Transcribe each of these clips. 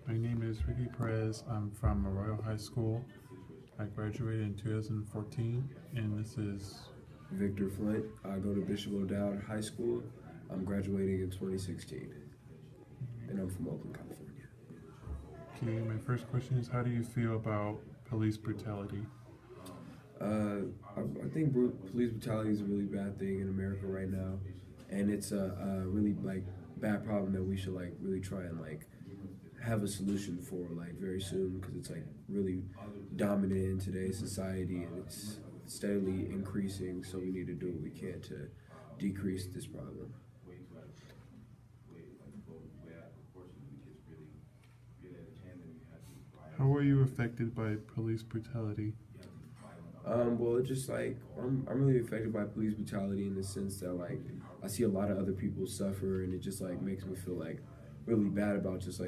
My name is Ricky Perez. I'm from Arroyo High School. I graduated in 2014, and this is. Victor Flint. I go to Bishop O'Dowd High School. I'm graduating in 2016, and I'm from Oakland, California. Okay, my first question is, how do you feel about police brutality? I think police brutality is a really bad thing in America right now, and it's a really bad problem that we should really try and have a solution for very soon, because it's really dominant in today's society, and it's steadily increasing. So we need to do what we can to decrease this problem. How were you affected by police brutality? Well, it's just I'm really affected by police brutality in the sense that I see a lot of other people suffer, and it just makes me feel really bad about just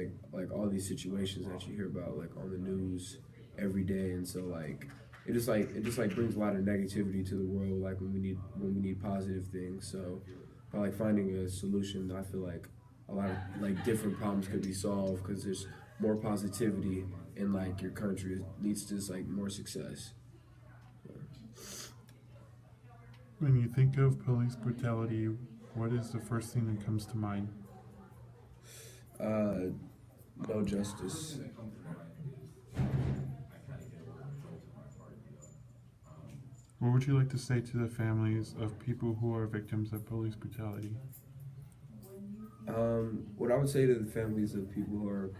all these situations that you hear about on the news every day. And so it just brings a lot of negativity to the world when we need positive things. So by finding a solution, I feel like a lot of different problems could be solved, because there's more positivity in your country. It leads to more success. When you think of police brutality, what is the first thing that comes to mind? No justice. What would you like to say to the families of people who are victims of police brutality? What I would say to the families of people who are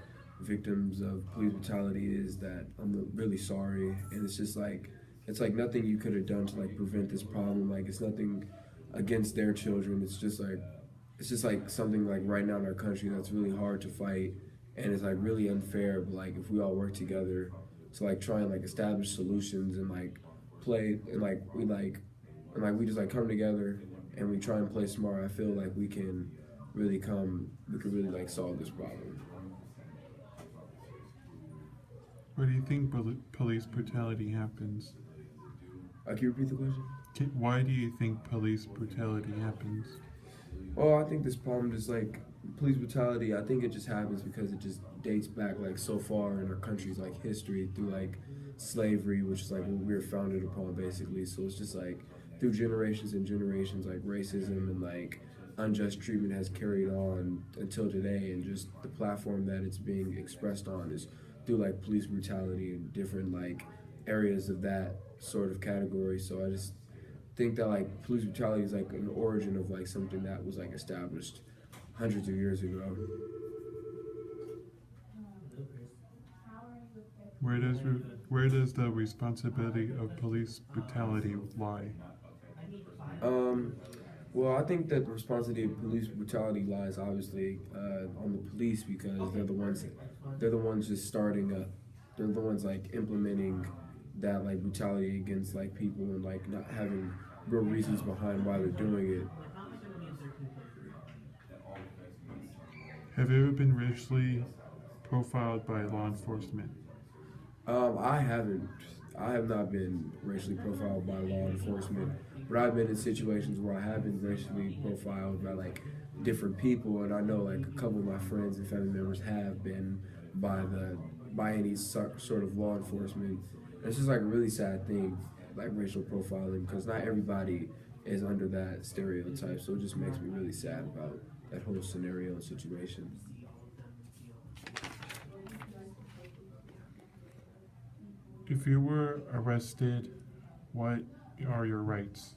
victims of police brutality is that I'm really sorry, and it's just it's nothing you could have done to prevent this problem. It's nothing against their children. It's just something right now in our country that's really hard to fight, and it's really unfair. But if we all work together to try and establish solutions, and play, and we just come together and we try and play smart, I feel we can really solve this problem. Why do you think police brutality happens? Can you repeat the question? Why do you think police brutality happens? Well, I think this problem just police brutality, I think it just happens because it just dates back so far in our country's history through slavery, which is what we were founded upon basically. So it's just through generations and generations, racism and unjust treatment has carried on until today, and just the platform that it's being expressed on is through police brutality and different areas of that sort of category. So I just think that police brutality is an origin of something that was established hundreds of years ago. Where does the responsibility of police brutality lie? Well, I think that the responsibility of police brutality lies obviously on the police, because they're the ones just starting up. They're the ones implementing that brutality against people, and not having real reasons behind why they're doing it. Have you ever been racially profiled by law enforcement? I haven't. I have not been racially profiled by law enforcement, but I've been in situations where I have been racially profiled by different people, and I know a couple of my friends and family members have been by any sort of law enforcement. And it's just a really sad thing, racial profiling, because not everybody is under that stereotype. So it just makes me really sad about that whole scenario and situation. If you were arrested, what are your rights?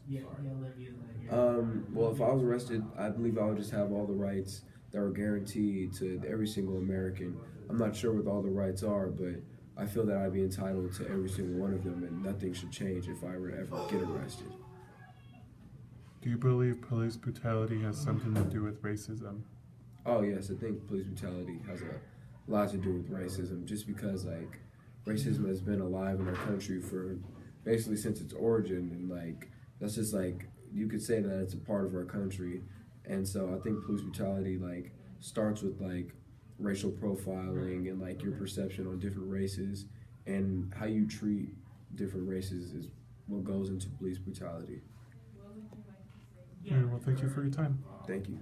Well, if I was arrested, I believe I would just have all the rights that are guaranteed to every single American. I'm not sure what all the rights are, but I feel that I'd be entitled to every single one of them, and nothing should change if I were to ever get arrested. Do you believe police brutality has something to do with racism? Oh yes, I think police brutality has a lot to do with racism, just because racism has been alive in our country for basically since its origin, and that's just you could say that it's a part of our country. And so I think police brutality starts with racial profiling, and your perception on different races, and how you treat different races is what goes into police brutality. Well, thank you for your time. Thank you.